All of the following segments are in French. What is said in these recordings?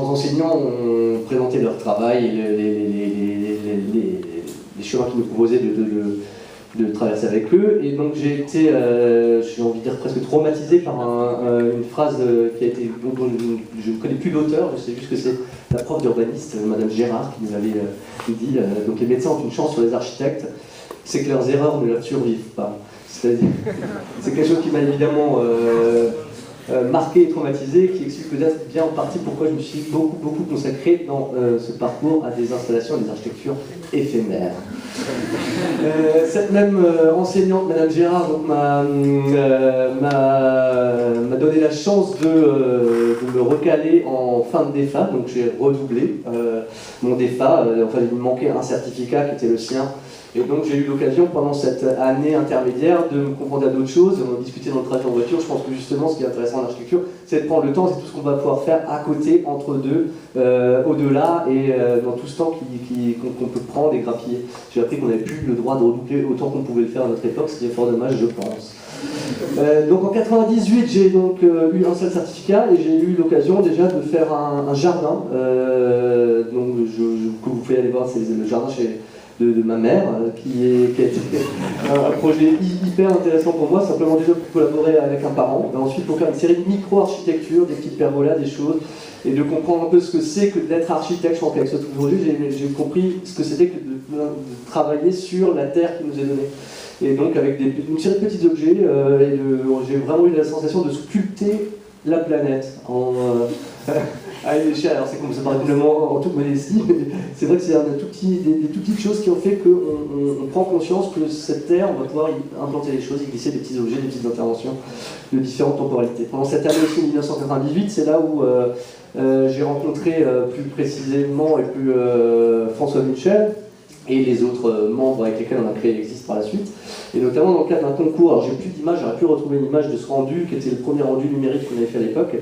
enseignants ont présenté leur travail et les chemins qu'ils nous proposaient de traverser avec eux. Et donc j'ai été, j'ai envie de dire, presque traumatisé par une phrase qui a été, dont je ne connais plus l'auteur, je sais juste que c'est la prof d'urbaniste, Madame Gérard, qui nous avait dit donc les médecins ont une chance sur les architectes, c'est que leurs erreurs ne leur survivent pas. C'est-à-dire, c'est quelque chose qui m'a évidemment marqué et traumatisé, qui explique peut-être bien en partie pourquoi je me suis beaucoup consacré dans ce parcours à des installations, à des architectures éphémères. Cette même enseignante, Madame Gérard, m'a donné la chance de me recaler en fin de DEFA, donc j'ai redoublé mon DEFA, enfin il me manquait un certificat qui était le sien. Et donc j'ai eu l'occasion pendant cette année intermédiaire de me confronter à d'autres choses. On a discuté dans le trajet en voiture. Je pense que justement ce qui est intéressant en architecture, c'est de prendre le temps, c'est tout ce qu'on va pouvoir faire à côté, entre deux, au-delà et dans tout ce temps qu'on peut prendre et grappiller. J'ai appris qu'on n'avait plus le droit de redoubler autant qu'on pouvait le faire à notre époque, ce qui est fort dommage, je pense. Donc en 98, j'ai donc eu un seul certificat et j'ai eu l'occasion déjà de faire un jardin. Donc que vous pouvez aller voir, c'est le jardin de ma mère, qui a été un projet hyper intéressant pour moi, simplement déjà pour collaborer avec un parent, et ensuite pour faire une série de micro-architectures, des petites pergolas, des choses, et de comprendre un peu ce que c'est que d'être architecte. Je pense qu'avec ce truc aujourd'hui, j'ai compris ce que c'était que de travailler sur la terre qui nous est donnée. Et donc avec une série de petits objets, j'ai vraiment eu la sensation de sculpter la planète à une échelle. Alors c'est comme ça paraît finalement en toute modestie, mais c'est vrai que c'est des tout petites choses qui ont fait qu'on prend conscience que cette terre, on va pouvoir y implanter les choses, y glisser des petits objets, des petites interventions de différentes temporalités. Pendant cette année aussi, 1998, c'est là où j'ai rencontré plus précisément et plus François Michel et les autres membres avec lesquels on a créé Exist par la suite, et notamment dans le cadre d'un concours. Alors j'ai plus d'image, j'aurais pu retrouver une image de ce rendu qui était le premier rendu numérique qu'on avait fait à l'époque,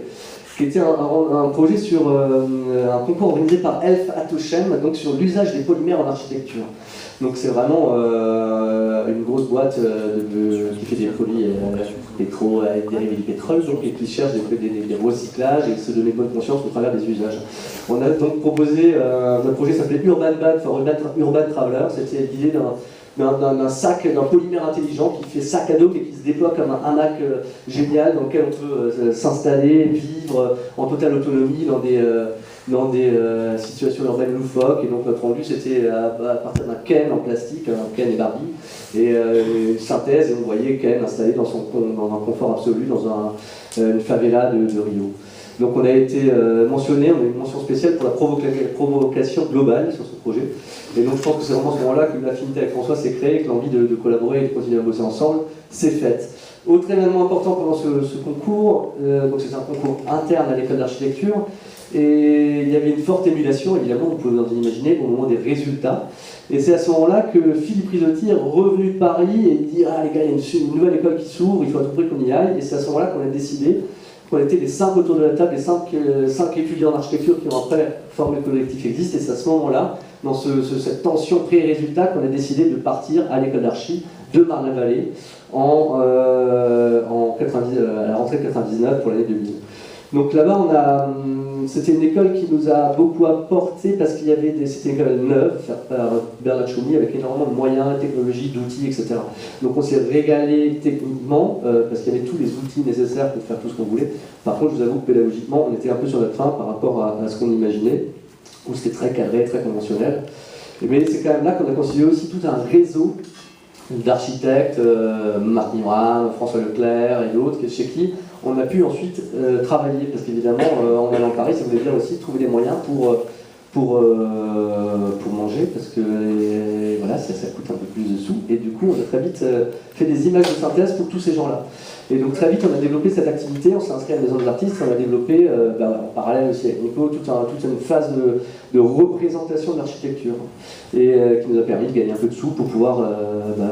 qui était un projet sur un concours organisé par Elf Atoshem, donc sur l'usage des polymères en architecture. Donc c'est vraiment une grosse boîte qui fait des produits pétro avec dérivés du pétrole, donc, et qui cherche des recyclages et se donner bonne conscience au travers des usages. On a donc proposé un projet qui s'appelait Urban Bag for Urban Traveler. C'était l'idée d'un sac, d'un polymère intelligent qui fait sac à dos mais qui se déploie comme un hamac génial dans lequel on peut s'installer, vivre en totale autonomie dans des situations urbaines loufoques. Et donc notre rendu c'était à partir d'un Ken en plastique, un Ken et Barbie, et une synthèse, et on voyait Ken installé dans un confort absolu dans une favela de Rio. Donc on a été mentionné, on a une mention spéciale pour la provocation globale sur ce projet. Et donc je pense que c'est vraiment à ce moment-là que l'affinité avec François s'est créée, que l'envie de collaborer et de continuer à bosser ensemble s'est faite. Autre événement important pendant ce concours, donc c'est un concours interne à l'école d'architecture, et il y avait une forte émulation, évidemment, vous pouvez vous en imaginer, au moment des résultats. Et c'est à ce moment-là que Philippe Risotti est revenu de Paris et dit « Ah les gars, il y a une nouvelle école qui s'ouvre, il faut à tout prix qu'on y aille ». Et c'est à ce moment-là qu'on a décidé qu'on était les 5 autour de la table, les 5 étudiants d'architecture qui ont après formé le collectif Exist, et c'est à ce moment-là, dans cette tension pré-résultat, qu'on a décidé de partir à l'école d'archi de Marne-la-Vallée à la rentrée 99 pour l'année 2000. Donc là-bas, c'était une école qui nous a beaucoup apporté parce qu'il y avait c'était une école neuve, faite par Bernard Choumi, avec énormément de moyens, technologies, d'outils, etc. Donc on s'est régalé techniquement parce qu'il y avait tous les outils nécessaires pour faire tout ce qu'on voulait. Par contre, je vous avoue que pédagogiquement, on était un peu sur notre fin par rapport à ce qu'on imaginait, où c'était très cadré, très conventionnel. Mais c'est quand même là qu'on a constitué aussi tout un réseau d'architectes, Marc Niram, François Leclerc et d'autres, chez qui on a pu ensuite travailler, parce qu'évidemment, en allant à Paris, ça voulait dire aussi trouver des moyens pour manger, parce que voilà, ça coûte un peu plus de sous, et du coup, on a très vite fait des images de synthèse pour tous ces gens-là. Et donc très vite, on a développé cette activité, on s'est inscrit à la Maison des Artistes, on a développé, en parallèle aussi avec Nico, toute une phase de représentation de l'architecture, et qui nous a permis de gagner un peu de sous pour pouvoir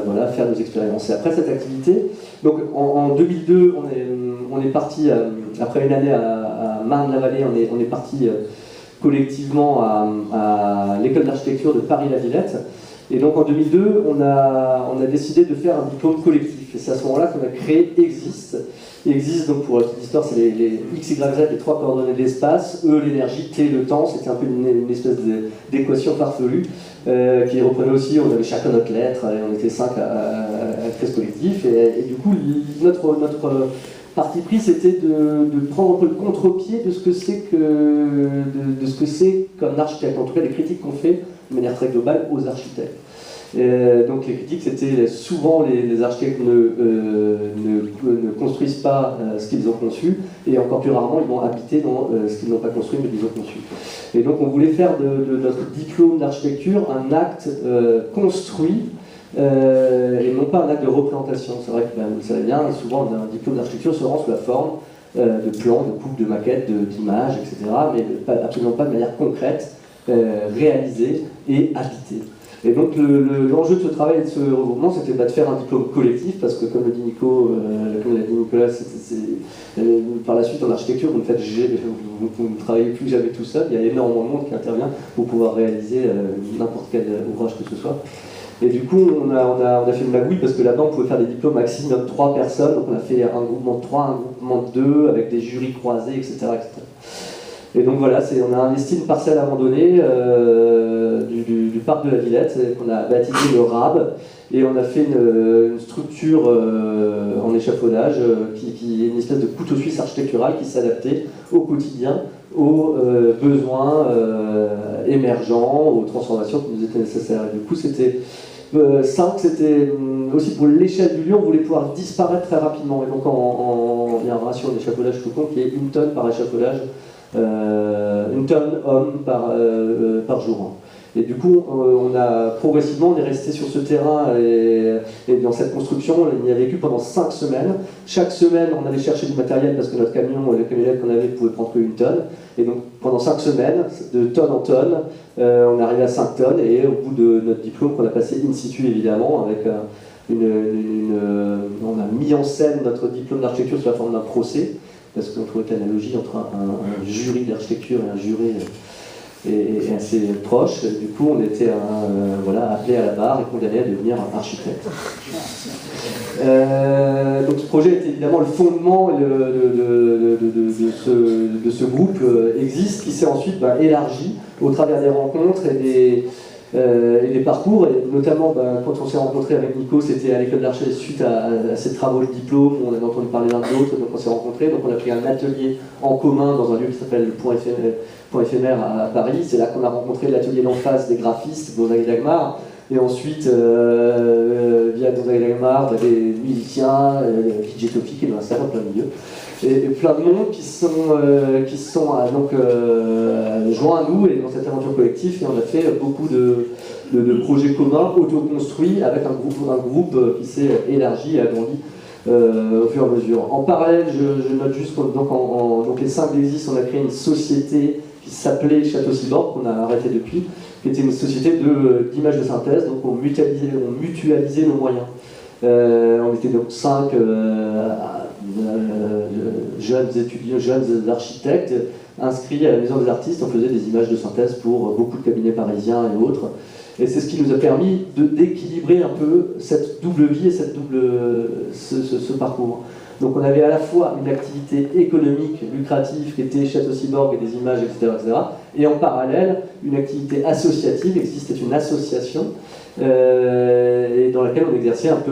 voilà, faire nos expériences. Et après cette activité, donc en 2002, on est parti, après une année à Marne-la-Vallée, on est parti collectivement à l'école d'architecture de Paris-la-Villette. Et donc en 2002, on a décidé de faire un diplôme collectif. Et c'est à ce moment-là qu'on a créé Exist, existent. Donc pour la petite histoire, c'est les X, Y, Z, les 3 coordonnées de l'espace, E, l'énergie, T, le temps. C'était un peu une espèce d'équation farfelue qui reprenait aussi, on avait chacun notre lettre, et on était 5 à être très collectif. Et du coup, notre parti pris, c'était de prendre un peu le contre-pied de ce que c'est de ce que c'est comme architecte, en tout cas les critiques qu'on fait de manière très globale aux architectes. Donc les critiques, c'était souvent les architectes ne construisent pas ce qu'ils ont conçu, et encore plus rarement ils vont habiter dans ce qu'ils n'ont pas construit mais qu'ils ont conçu. Et donc on voulait faire de notre diplôme d'architecture un acte construit, et non pas un acte de représentation. C'est vrai que vous le savez bien, souvent un diplôme d'architecture se rend sous la forme de plans, de coupes, de maquettes, d'images, etc., mais absolument pas de manière concrète, réalisée et habitée. Et donc l'enjeu de ce travail et de ce regroupement, c'était de faire un diplôme collectif, parce que comme l'a dit Nicolas, par la suite en architecture, vous ne travaillez plus jamais tout seul, il y a énormément de monde qui intervient pour pouvoir réaliser n'importe quel ouvrage que ce soit. Et du coup, on a fait une magouille, parce que là-dedans, on pouvait faire des diplômes maximum 3 personnes, donc on a fait un groupement de 3, un groupement de 2, avec des jurys croisés, etc. etc. Et donc voilà, on a investi une parcelle abandonnée du parc de la Villette, qu'on a baptisé le RAB, et on a fait une structure en échafaudage qui est une espèce de couteau suisse architectural qui s'adaptait au quotidien, aux besoins émergents, aux transformations qui nous étaient nécessaires. Et du coup, c'était 5, c'était aussi pour l'échelle du lieu, on voulait pouvoir disparaître très rapidement. Et donc il y a un ratio d'échafaudage tout compte qui est 1 tonne par échafaudage, 1 tonne homme par jour. Et du coup, on est resté sur ce terrain et dans cette construction, on y a vécu pendant 5 semaines. Chaque semaine, on allait chercher du matériel parce que notre camion, le camionnette qu'on avait, pouvait prendre que 1 tonne. Et donc, pendant 5 semaines, de tonne en tonne, on est arrivé à 5 tonnes. Et au bout de notre diplôme, qu'on a passé in situ évidemment, avec on a mis en scène notre diplôme d'architecture sous la forme d'un procès, parce qu'on trouvait que l'analogie entre un jury d'architecture et un jury est assez proche. Du coup, on était appelé à la barre et condamné à devenir architecte. Donc ce projet est évidemment le fondement de ce groupe existe, qui s'est ensuite élargi au travers des rencontres et des parcours, et notamment quand on s'est rencontré avec Nico, c'était à l'école d'architecture suite à ses travaux de diplôme, où on avait entendu parler l'un de l'autre, donc on s'est rencontrés, donc on a pris un atelier en commun dans un lieu qui s'appelle le Point éphémère à Paris. C'est là qu'on a rencontré l'atelier d'emphase des graphistes, Gonzague et Dagmar, et ensuite via Gonzague et Dagmar, des musiciens, DJ Topi qui est dans un salon plein milieu, et plein de monde qui se sont joints à nous et dans cette aventure collective, et on a fait beaucoup de projets communs autoconstruits avec un groupe qui s'est élargi et agrandi au fur et à mesure. En parallèle, je note juste donc les 5 existent, on a créé une société qui s'appelait Château Cyborg, qu'on a arrêté depuis, qui était une société d'images de synthèse, donc on mutualisait nos moyens. On était donc 5 jeunes étudiants, jeunes architectes inscrits à la Maison des Artistes. On faisait des images de synthèse pour beaucoup de cabinets parisiens et autres. Et c'est ce qui nous a permis d'équilibrer un peu cette double vie et ce parcours. Donc on avait à la fois une activité économique lucrative qui était Château Cyborg et des images, etc., et en parallèle une activité associative, existait une association et dans laquelle on exerçait un peu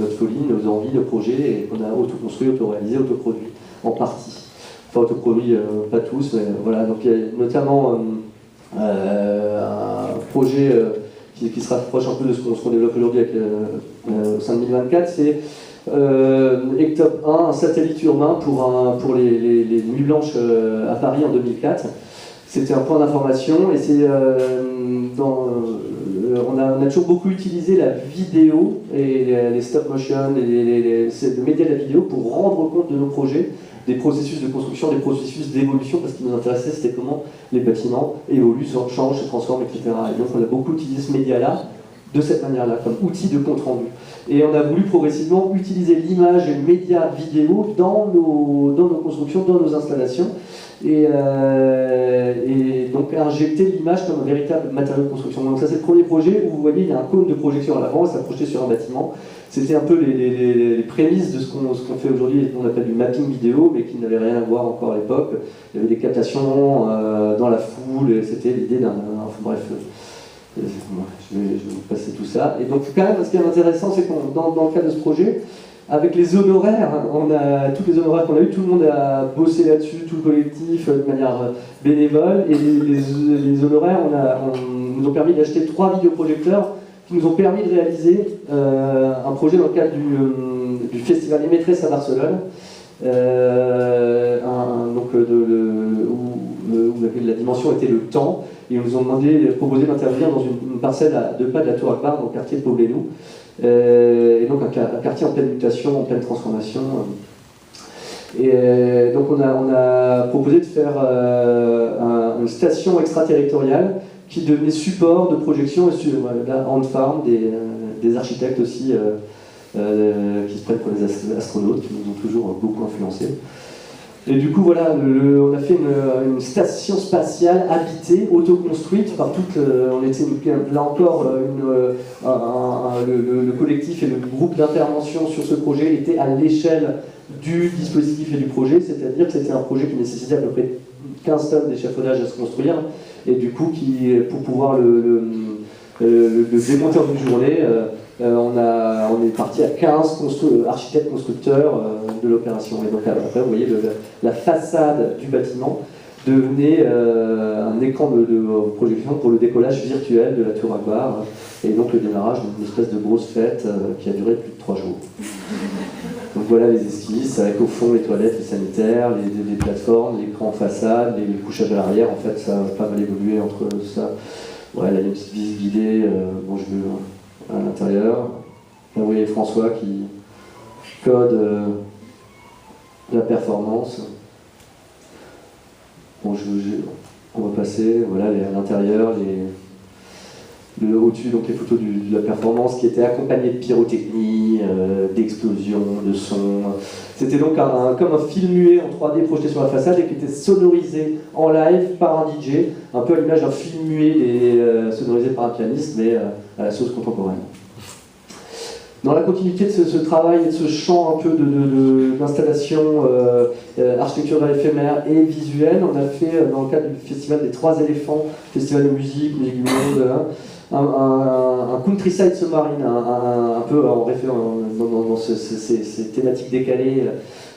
notre folie, nos envies, nos projets, et qu'on a autoconstruit, autoréalisé, autoproduit en partie. Enfin autoproduit, pas tous, mais voilà. Donc il y a notamment un projet qui se rapproche un peu de ce qu'on développe aujourd'hui au sein de 1024, c'est Ectop 1, un satellite urbain pour les Nuits Blanches à Paris en 2004. C'était un point d'information, et c'est on a toujours beaucoup utilisé la vidéo et les stop motion et le média de la vidéo pour rendre compte de nos projets, des processus de construction, des processus d'évolution, parce ce qui nous intéressait, c'était comment les bâtiments évoluent, changent, se transforment, etc. Et donc on a beaucoup utilisé ce média-là de cette manière-là, comme outil de compte-rendu. Et on a voulu progressivement utiliser l'image et le média vidéo dans nos constructions, dans nos installations, et donc donc injecter l'image comme un véritable matériau de construction. Donc ça c'est le premier projet où vous voyez il y a un cône de projection à l'avant, ça projeté sur un bâtiment. C'était un peu les prémices de ce qu'on fait aujourd'hui, qu'on appelle du mapping vidéo, mais qui n'avait rien à voir encore à l'époque. Il y avait des captations dans la foule, et c'était l'idée d'un... Enfin, bref, je vais vous passer tout ça. Et donc quand même, ce qui est intéressant, c'est que dans le cadre de ce projet, avec les honoraires, tous les honoraires qu'on a eu, tout le monde a bossé là-dessus, tout le collectif, de manière bénévole, et les honoraires nous ont permis d'acheter 3 vidéoprojecteurs qui nous ont permis de réaliser un projet dans le cadre du festival Les Maîtresses à Barcelone, où la dimension était le temps, et ils nous ont proposé d'intervenir dans une parcelle à 2 pas de la Tour Akbar, dans le quartier de Poblenou, et donc un quartier en pleine mutation, en pleine transformation. Et donc on a proposé de faire une station extraterritoriale qui devenait support de projection en farm des architectes aussi qui se prennent pour les astronautes, qui nous ont toujours beaucoup influencés. Et du coup, voilà, on a fait une station spatiale habitée, autoconstruite par toute. On était là encore, le collectif et le groupe d'intervention sur ce projet était à l'échelle du dispositif et du projet, c'est-à-dire que c'était un projet qui nécessitait à peu près 15 tonnes d'échafaudage à se construire, et du coup, pour pouvoir le démonter en une journée, on est parti à 15 architectes constructeurs de l'opération. Et donc après, vous voyez, la façade du bâtiment devenait un écran de projection pour le décollage virtuel de la Tour Akbar, et donc le démarrage d'une espèce de grosse fête qui a duré plus de 3 jours. Donc voilà les esquisses, avec au fond les toilettes, les sanitaires, les plateformes, l'écran en façade, les couchages à l'arrière. En fait, ça a pas mal évolué entre ça. Ouais, là il y a une petite visite guidée, bon, je veux à l'intérieur. Là vous voyez François qui code la performance. Bon, on va passer, voilà, à l'intérieur, au-dessus, donc les photos de la performance qui étaient accompagnées de pyrotechnie, d'explosions, de sons. C'était donc comme un film muet en 3D projeté sur la façade et qui était sonorisé en live par un DJ, un peu à l'image d'un film muet sonorisé par un pianiste, mais à la sauce contemporaine. Dans la continuité de ce travail et de ce champ un peu d'installation architecturale éphémère et visuelle, on a fait, dans le cadre du festival des 3 éléphants, festival de musique du monde, un countryside submarine, un peu en référence dans ces thématiques décalées,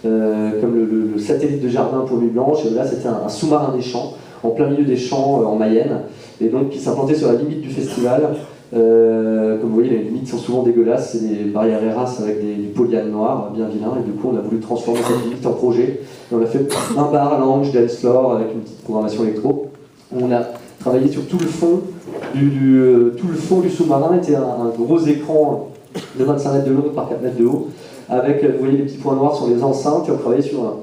comme le satellite de jardin pour Nuit Blanche. Et là, c'était un sous-marin des champs, en plein milieu des champs en Mayenne, et donc qui s'implantait sur la limite du festival. Comme vous voyez, les limites sont souvent dégueulasses, c'est des barrières Eras avec des polyanes noires, bien vilains, et du coup on a voulu transformer cette limite en projet. Et on a fait un bar lounge dance floor avec une petite programmation électro. On a travaillé sur tout le fond tout le fond du sous-marin était un gros écran de 25 mètres de long par 4 mètres de haut, avec, vous voyez, les petits points noirs sur les enceintes, et on travaillait sur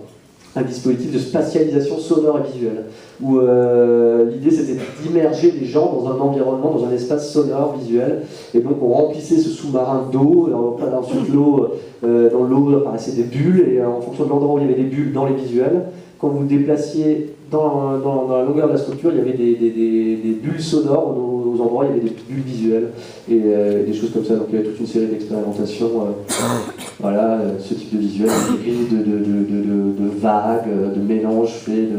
un dispositif de spatialisation sonore et visuelle, où l'idée c'était d'immerger les gens dans un environnement, dans un espace sonore, visuel, et donc on remplissait ce sous-marin d'eau, ensuite dans l'eau apparaissaient des bulles, et en fonction de l'endroit où il y avait des bulles dans les visuels, quand vous vous déplaciez dans la longueur de la structure, il y avait des bulles sonores, aux endroits il y avait des bulles visuelles, et des choses comme ça. Donc il y avait toute une série d'expérimentations, voilà, ce type de visuel, de vagues, de mélanges faits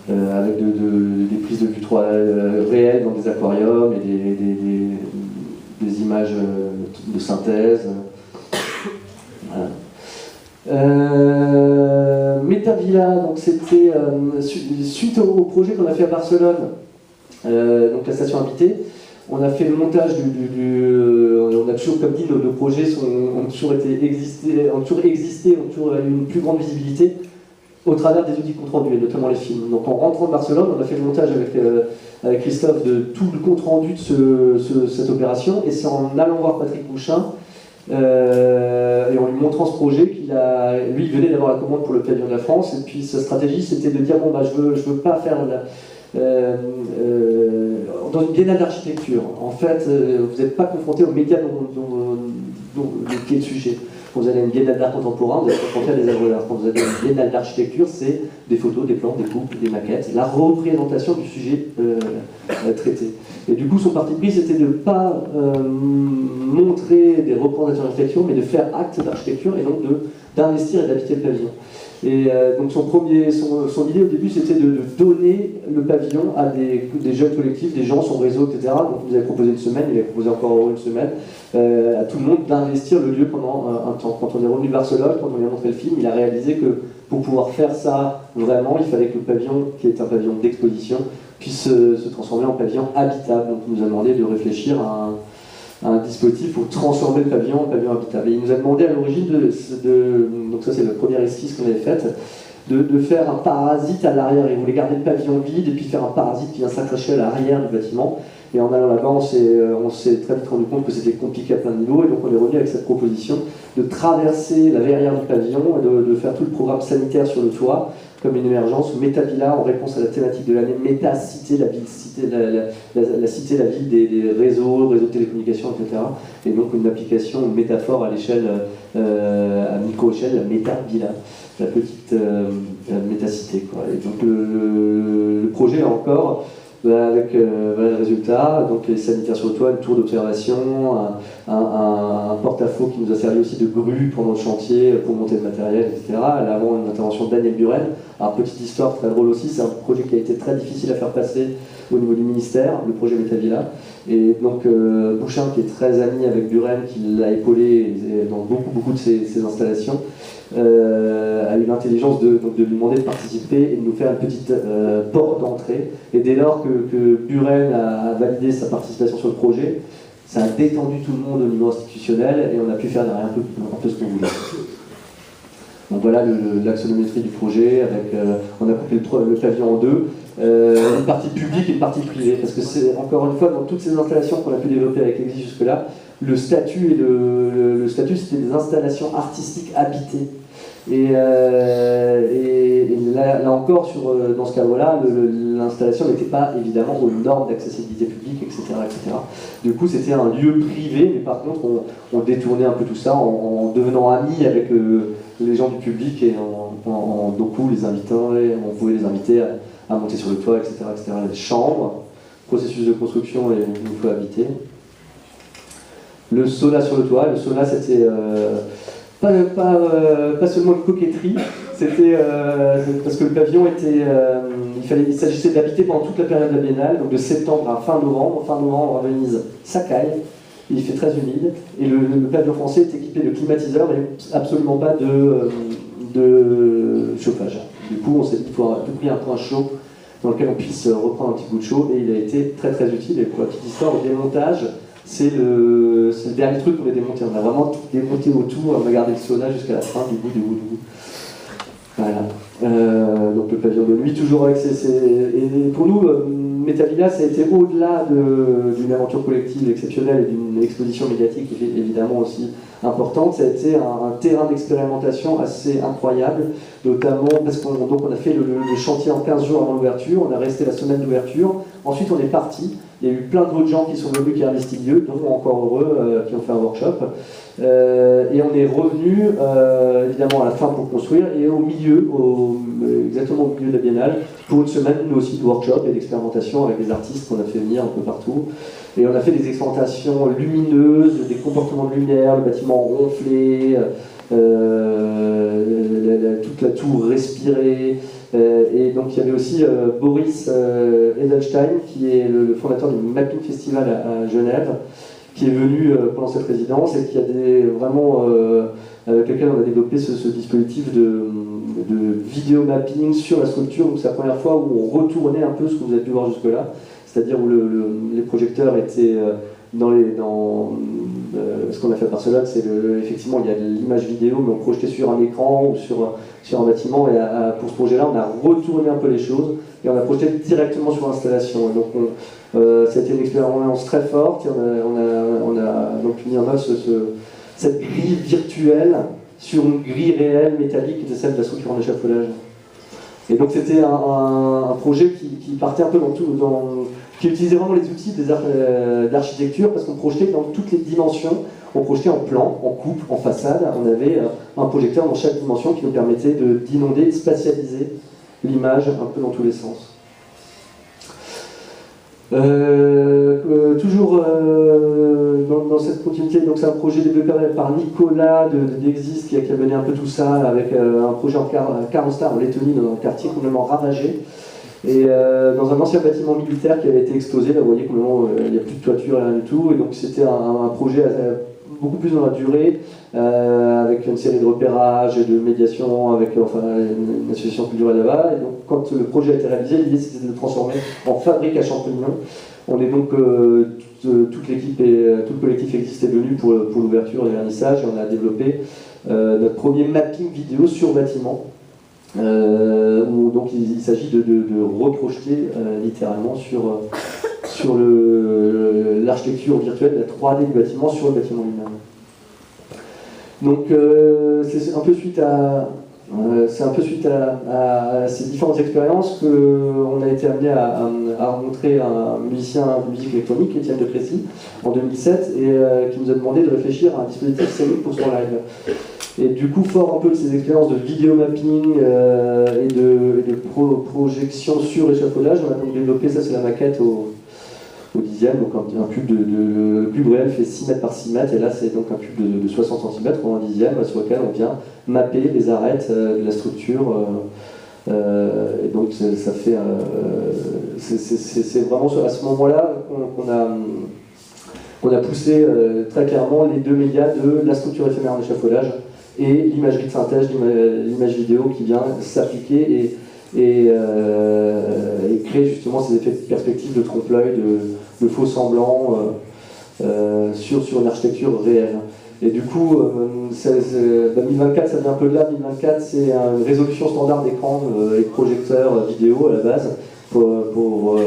avec des prises de vue 3 réelles dans des aquariums et des images de synthèse. Voilà. Metavilla, donc c'était suite au projet qu'on a fait à Barcelone, donc la station habitée, on a fait le montage on a toujours, comme dit, nos projets ont toujours existé, ont toujours eu une plus grande visibilité au travers des outils de compte rendu, et notamment les films. Donc en rentrant de Barcelone, on a fait le montage avec Christophe de tout le compte rendu de cette opération, et c'est en allant voir Patrick Bouchin et en lui montrant ce projet lui il venait d'avoir la commande pour le pavillon de la France, et puis sa stratégie c'était de dire bon bah je veux pas faire dans une biennale d'architecture. En fait, vous n'êtes pas confronté aux médias qui est le sujet. Quand vous allez à une biennale d'art contemporain, vous allez confronter à des œuvres d'art. Quand vous allez à une biennale d'architecture, c'est des photos, des plans, des coupes, des maquettes, la représentation du sujet traité. Et du coup, son parti pris, c'était de ne pas montrer des représentations d'architecture, mais de faire acte d'architecture et donc d'investir et d'habiter le pavillon. Et donc son idée au début, c'était de donner le pavillon à des jeunes collectifs, des gens, son réseau, etc. Donc il nous avait proposé une semaine, il avait proposé encore une semaine, à tout le monde d'investir le lieu pendant un temps. Quand on est revenu de Barcelone, quand on lui a montré le film, il a réalisé que pour pouvoir faire ça vraiment, il fallait que le pavillon, qui est un pavillon d'exposition, puisse se transformer en pavillon habitable. Donc il nous a demandé de réfléchir à un dispositif pour transformer le pavillon en pavillon habitable. Et il nous a demandé à l'origine donc ça c'est la première esquisse qu'on avait faite, de faire un parasite à l'arrière. Il voulait garder le pavillon vide et puis faire un parasite qui vient s'accrocher à l'arrière du bâtiment. Et en allant là-bas, on s'est très vite rendu compte que c'était compliqué à plein de niveaux, et donc on est revenu avec cette proposition de traverser la verrière du pavillon et de faire tout le programme sanitaire sur le toit, comme une émergence, Métavilla, en réponse à la thématique de l'année, Méta-cité, la ville, la cité, la ville des réseaux de télécommunications, etc. Et donc une application, une métaphore à l'échelle, à micro-échelle, la Métavilla, la petite métacité, quoi. Et donc le projet, là encore, avec voilà le résultat, donc les sanitaires sur le toit, une tour d'observation, un porte-à-faux qui nous a servi aussi de grue pendant le chantier pour monter le matériel, etc. Là, avant une intervention de Daniel Buren. Alors petite histoire très drôle aussi, c'est un projet qui a été très difficile à faire passer au niveau du ministère, le projet Métavilla. Et donc Bouchin, qui est très ami avec Buren, qui l'a épaulé dans beaucoup de ses installations, a eu l'intelligence de lui demander de participer et de nous faire une petite porte d'entrée. Et dès lors que Buren a validé sa participation sur le projet, ça a détendu tout le monde au niveau institutionnel et on a pu faire derrière un peu ce qu'on voulait. Donc voilà l'axonométrie du projet, avec, on a coupé le pavillon en deux, une partie publique et une partie privée, parce que c'est encore une fois dans toutes ces installations qu'on a pu développer avec l'Exis jusque-là, le statut c'était des installations artistiques habitées. Et là encore, dans ce cadre-là, l'installation n'était pas évidemment aux normes d'accessibilité publique, etc., etc. Du coup, c'était un lieu privé, mais par contre, on détournait un peu tout ça en devenant amis avec les gens du public et en beaucoup les invitant, on pouvait les inviter à monter sur le toit, etc., etc. Les chambres, processus de construction et une fois habité. Le sauna sur le toit, le sauna c'était pas seulement une coquetterie, c'était parce que le pavillon était, il s'agissait d'habiter pendant toute la période de la biennale, donc de septembre à fin novembre. Fin novembre à Venise, ça caille, il fait très humide, et le pavillon français est équipé de climatiseurs, mais absolument pas de chauffage. Du coup, on s'est dit qu'il faut à tout prix un point chaud dans lequel on puisse reprendre un petit coup de chaud, et il a été très très utile. Et pour la petite histoire, au démontage, c'est le dernier truc qu'on a démonté. On a vraiment tout démonté autour, on a gardé le sauna jusqu'à la fin, du bout. Voilà. Donc le pavillon de nuit, toujours avec Et pour nous, Métavilla, ça a été au-delà d'une aventure collective exceptionnelle et d'une exposition médiatique évidemment aussi importante. Ça a été un terrain d'expérimentation assez incroyable, notamment parce qu'on a fait le chantier en 15 jours avant l'ouverture, on a resté la semaine d'ouverture, ensuite on est parti. Il y a eu plein d'autres gens qui sont venus, qui investissent le lieu, dont encore heureux, qui ont fait un workshop. Et on est revenu, évidemment, à la fin pour construire, et au milieu, exactement au milieu de la biennale, pour une semaine, nous aussi, de workshop et d'expérimentation avec des artistes qu'on a fait venir un peu partout. Et on a fait des expérimentations lumineuses, des comportements de lumière, le bâtiment ronflé, toute la tour respirée. Et donc il y avait aussi Boris Edelstein, qui est le fondateur du Mapping Festival à Genève, qui est venu pendant cette résidence et qui a avec lequel on a développé ce dispositif de vidéo mapping sur la structure. Donc c'est la première fois où on retournait un peu ce que vous avez pu voir jusque-là, c'est-à-dire où les projecteurs étaient ce qu'on a fait à Barcelone, c'est effectivement il y a de l'image vidéo, mais on projetait sur un écran ou sur un bâtiment. Et pour ce projet-là, on a retourné un peu les choses et on a projeté directement sur l'installation. Donc ça a été une expérience très forte. Et on a donc mis en œuvre cette grille virtuelle sur une grille réelle métallique qui était celle de la structure en échafaudage. Et donc c'était un projet qui partait un peu qui utilisait vraiment les outils d'architecture, parce qu'on projetait dans toutes les dimensions. On projetait en plan, en coupe, en façade. On avait un projecteur dans chaque dimension qui nous permettait d'inonder, de spatialiser l'image un peu dans tous les sens. Toujours dans cette continuité, donc c'est un projet développé par Nicolas d'Exist qui a mené un peu tout ça avec un projet en Karostar en Lettonie, dans un quartier complètement ravagé. Et dans un ancien bâtiment militaire qui avait été explosé, là vous voyez comment il n'y a plus de toiture, rien du tout, et donc c'était un projet beaucoup plus dans la durée, avec une série de repérages et de médiation avec une association culturelle là-bas. Et donc quand le projet a été réalisé, l'idée c'était de le transformer en fabrique à champignons. On est donc, toute l'équipe et tout le collectif Exist est venu pour l'ouverture et le vernissage, et on a développé notre premier mapping vidéo sur bâtiment. Où donc il s'agit de reprojeter littéralement sur l'architecture virtuelle, la 3D du bâtiment sur le bâtiment lui-même. Donc c'est un peu suite à ces différentes expériences qu'on a été amené à rencontrer un musicien de musique électronique, Étienne de Crécy, en 2007, et qui nous a demandé de réfléchir à un dispositif scénique pour son live. Et du coup, fort un peu de ces expériences de vidéo mapping et de projection sur échafaudage, on a donc développé, ça c'est la maquette au 10e, donc un cube le cube réel fait 6 mètres par 6 mètres, et là c'est donc un cube de 60 cm ou un 10e sur lequel on vient mapper les arêtes de la structure. Et donc ça fait. C'est vraiment à ce moment-là qu'on a poussé très clairement les deux médias de la structure éphémère en échafaudage et l'imagerie de synthèse, l'image vidéo qui vient s'appliquer et créer justement ces effets de perspective, de trompe-l'œil, de faux semblants sur une architecture réelle. Et du coup, 1024, ça vient un peu de là. 1024, c'est une résolution standard d'écran et projecteur vidéo à la base. Pour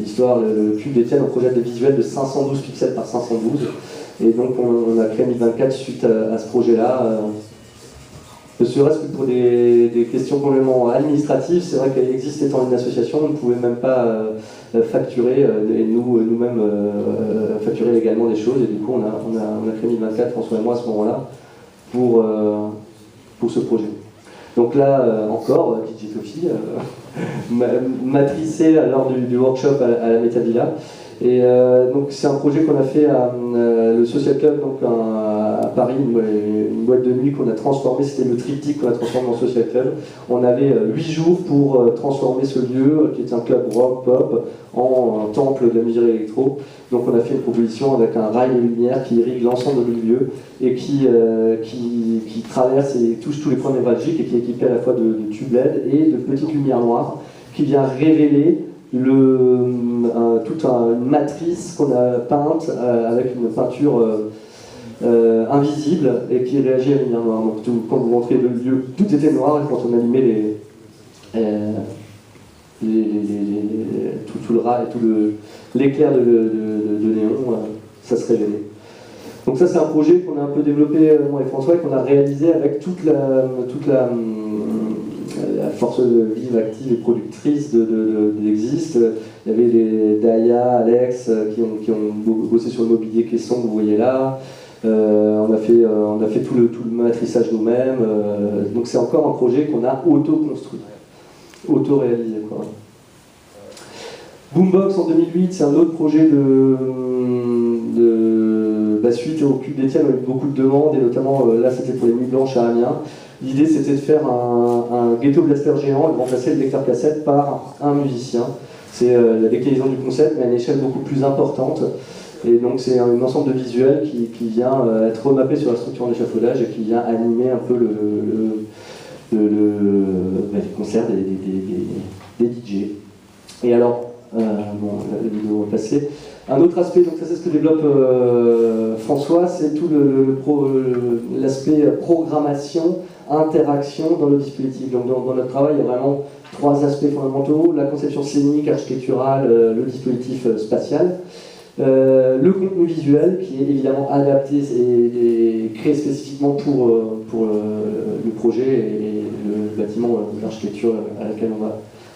l'histoire, le cube d'Étienne, on projette des visuels de 512 pixels par 512. Et donc on a créé 1024 suite à ce projet-là. Ne serait-ce que pour des questions complètement administratives, c'est vrai qu'elle existe étant une association, on ne pouvait même pas facturer, et nous-mêmes facturer légalement des choses, et du coup on a créé 1024, François et moi, à ce moment-là, pour ce projet. Donc là, encore, DJ Tofi, matricé lors du workshop à la Metavilla. Et donc c'est un projet qu'on a fait à le Social Club, donc à Paris, une boîte de nuit qu'on a transformée, c'était le triptyque qu'on a transformé en Social Club. On avait 8 jours pour transformer ce lieu, qui est un club rock, pop, en temple de la musique électro. Donc on a fait une proposition avec un rail de lumière qui irrigue l'ensemble du lieu et qui traverse et touche tous les points névralgiques et qui est équipé à la fois de tubes LED et de petites lumières noires qui vient révéler toute une matrice qu'on a peinte avec une peinture invisible et qui réagit à la lumière noire. Donc quand vous rentrez dans le lieu, tout était noir, et quand on allumait tout le ras et tout l'éclair de néon, ça se révélait. Donc ça c'est un projet qu'on a un peu développé moi et François et qu'on a réalisé avec toute la force vive, active et productrice d'Exist. Il y avait les Daya, Alex qui ont bossé sur le mobilier caisson que vous voyez là. On a fait tout le matrissage nous-mêmes. Donc c'est encore un projet qu'on a auto-construit, auto-réalisé, quoi. Boombox en 2008, c'est un autre projet suite au cube d'Étienne, on a eu beaucoup de demandes, et notamment là c'était pour les Nuits Blanches à Amiens. L'idée c'était de faire un ghetto blaster géant et de remplacer le lecteur cassette par un musicien. C'est la déclinaison du concept, mais à une échelle beaucoup plus importante. Et donc c'est un ensemble de visuels qui vient être remappé sur la structure en échafaudage et qui vient animer un peu les concerts des DJ. Et alors, la vidéo va passer. Un autre aspect, donc ça c'est ce que développe François, c'est tout l'aspect programmation, interaction dans le dispositif. Donc dans notre travail, il y a vraiment 3 aspects fondamentaux: la conception scénique, architecturale, le dispositif spatial. Le contenu visuel qui est évidemment adapté et créé spécifiquement pour le projet et le bâtiment, l'architecture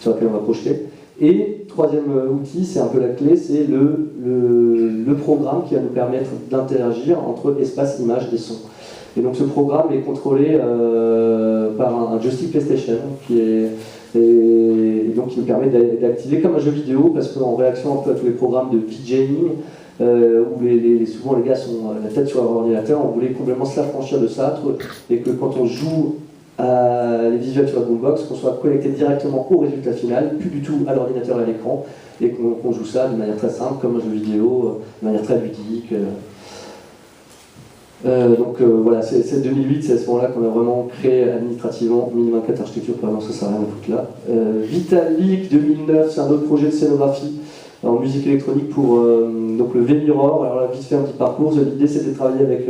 sur laquelle on va projeter. Et troisième outil, c'est un peu la clé, c'est le programme qui va nous permettre d'interagir entre espace, image et son. Et donc ce programme est contrôlé par un joystick PlayStation et donc qui nous permet d'activer comme un jeu vidéo, parce qu'en réaction un peu à tous les programmes de DJing, où souvent les gars sont la tête sur leur ordinateur, on voulait complètement se l'affranchir de ça, et que quand on joue les visuels sur la boombox, qu'on soit connecté directement au résultat final, plus du tout à l'ordinateur et à l'écran, et qu'on joue ça de manière très simple, comme un jeu vidéo, de manière très ludique. Voilà, c'est 2008, c'est à ce moment-là qu'on a vraiment créé administrativement 1024 architecture, pour annoncer ça rien à foutre là. Vitalik 2009, c'est un autre projet de scénographie en musique électronique pour donc le V-Mirror. Alors là, vite fait un petit parcours. L'idée c'était de travailler avec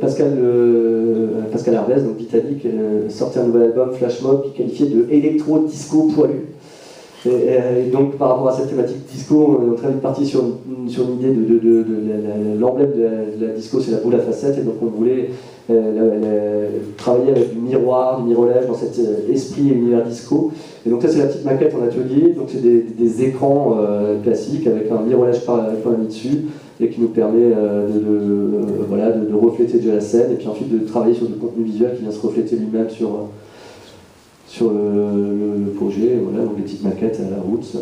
Pascal Herbès, donc Vitalik, sorti un nouvel album Flash Mob qui est qualifié de électro-disco poilu. Et donc par rapport à cette thématique disco, on est très vite parti sur une idée de l'emblème de la disco, c'est la boule à facettes, et donc on voulait travailler avec du miroir, du mirrolège dans cet esprit et univers disco. Et donc ça c'est la petite maquette en atelier, donc c'est des écrans classiques avec un mirrolège mis dessus, et qui nous permet de refléter déjà la scène, et puis ensuite de travailler sur du contenu visuel qui vient se refléter lui-même sur le projet. Voilà, donc des petites maquettes à la route.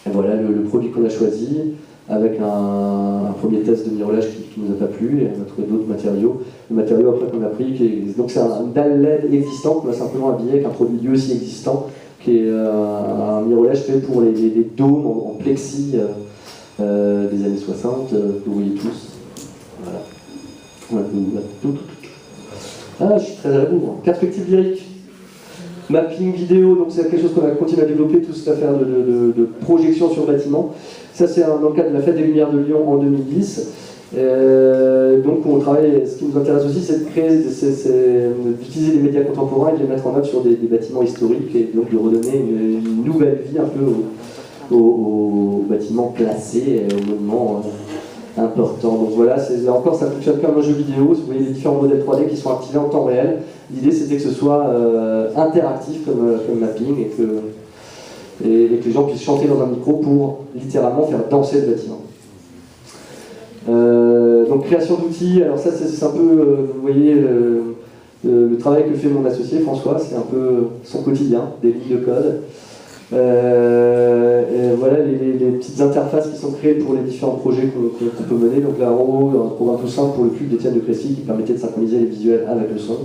Et voilà le produit qu'on a choisi, avec un premier test de mirrolège qui ne nous a pas plu, et on a trouvé d'autres matériaux. Le matériau après qu'on a pris, donc c'est une dalle LED existante qu'on a simplement habillé avec un produit lui aussi existant, qui est un mirrolège fait pour les dômes en plexi des années 60, que vous voyez tous. Voilà. Ah, je suis très à la bourre. Perspective lyrique. Mapping vidéo, donc c'est quelque chose qu'on a continué à développer, toute cette affaire de projection sur bâtiment. Ça c'est dans le cadre de la Fête des Lumières de Lyon en 2010. Donc on travaille, ce qui nous intéresse aussi, c'est d'utiliser les médias contemporains et de les mettre en œuvre sur des bâtiments historiques, et donc de redonner une nouvelle vie un peu aux bâtiments classés, aux monuments importants. Donc voilà, encore ça fonctionne comme un jeu vidéo. Vous voyez les différents modèles 3D qui sont activés en temps réel. L'idée c'était que ce soit interactif comme mapping, et que les gens puissent chanter dans un micro pour littéralement faire danser le bâtiment. Donc création d'outils, alors ça c'est un peu, vous voyez le travail que fait mon associé François, c'est un peu son quotidien, des lignes de code. Et voilà les petites interfaces qui sont créées pour les différents projets qu'on peut mener. Donc là en haut, un programme tout simple pour le cube d'Étienne de Crécy qui permettait de synchroniser les visuels avec le son.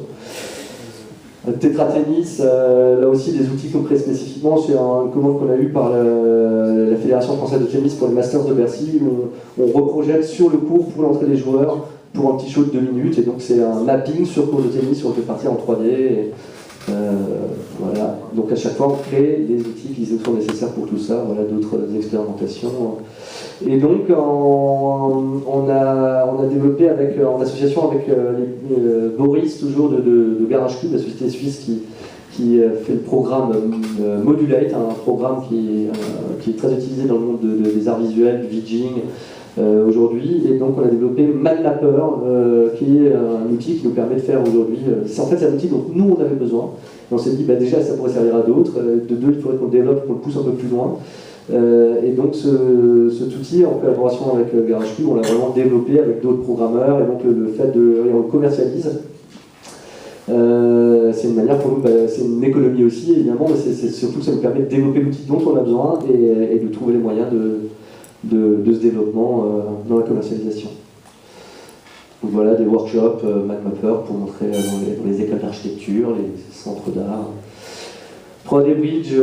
Tetra Tennis, là aussi des outils qu'on crée spécifiquement, c'est une commande qu'on a eue par la Fédération française de tennis pour les Masters de Bercy, où on reprojette sur le court pour l'entrée des joueurs pour un petit show de 2 minutes, et donc c'est un mapping sur cours de tennis, on peut partir en 3D. Voilà. Donc à chaque fois on crée des outils qui sont nécessaires pour tout ça, voilà, d'autres expérimentations. Et donc on a développé en association avec Boris, toujours de Garage Cube, la société suisse qui fait le programme Modulate, un programme qui est très utilisé dans le monde des arts visuels, du VJing aujourd'hui. Et donc on a développé MadMapper, qui est un outil qui nous permet de faire aujourd'hui. En fait c'est un outil dont nous on avait besoin. Et on s'est dit déjà ça pourrait servir à d'autres. De deux, il faudrait qu'on le développe, qu'on le pousse un peu plus loin. Et donc cet outil, en collaboration avec Garage Cube, on l'a vraiment développé avec d'autres programmeurs, et donc le fait et on le commercialise. C'est une manière pour nous, c'est une économie aussi évidemment, mais c'est surtout que ça nous permet de développer l'outil dont on a besoin et de trouver les moyens de ce développement dans la commercialisation. Donc voilà, des workshops MadMapper pour montrer dans les écoles d'architecture, les centres d'art. 3D Bridge,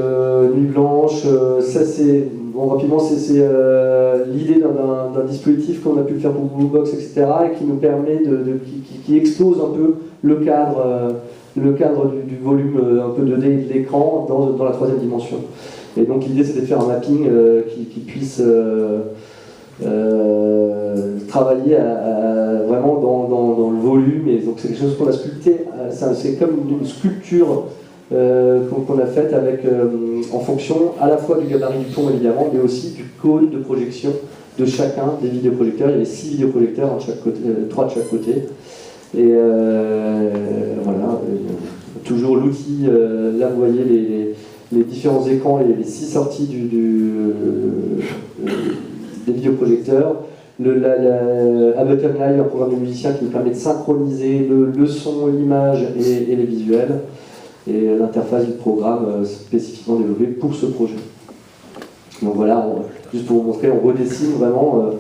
Nuit Blanche, ça c'est, bon rapidement, c'est l'idée d'un dispositif qu'on a pu faire pour Boombox, etc., et qui nous permet qui explose un peu le cadre du volume un peu 2D de l'écran dans la troisième dimension. Et donc l'idée c'était de faire un mapping qui puisse travailler vraiment dans le volume, et donc c'est quelque chose qu'on a sculpté, c'est comme une sculpture qu'on a faite en fonction à la fois du gabarit du pont évidemment, mais aussi du cône de projection de chacun des vidéoprojecteurs. Il y avait 6 vidéoprojecteurs, 3 de chaque côté. Et voilà, toujours l'outil là, vous voyez les différents écrans, les 6 sorties des vidéoprojecteurs. Ableton Live, un programme de musicien qui nous permet de synchroniser le son, l'image et les visuels. Et l'interface du programme spécifiquement développée pour ce projet. Donc voilà, juste pour vous montrer, on redessine vraiment